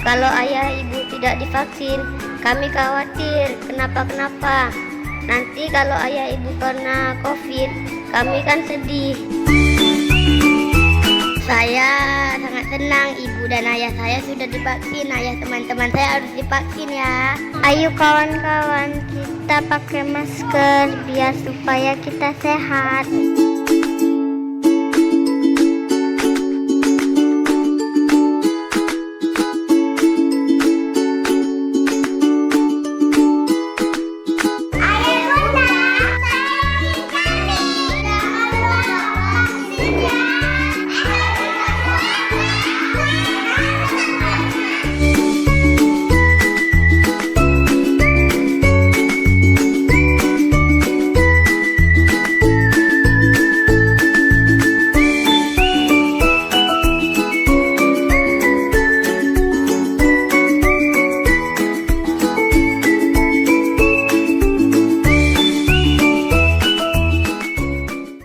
Kalau ayah ibu tidak divaksin, kami khawatir kenapa-kenapa. Nanti kalau ayah ibu kena COVID, kami kan sedih. Saya sangat senang ibu dan ayah saya sudah divaksin. Ayah teman-teman saya harus divaksin ya. Ayo kawan-kawan, kita pakai masker biar supaya kita sehat.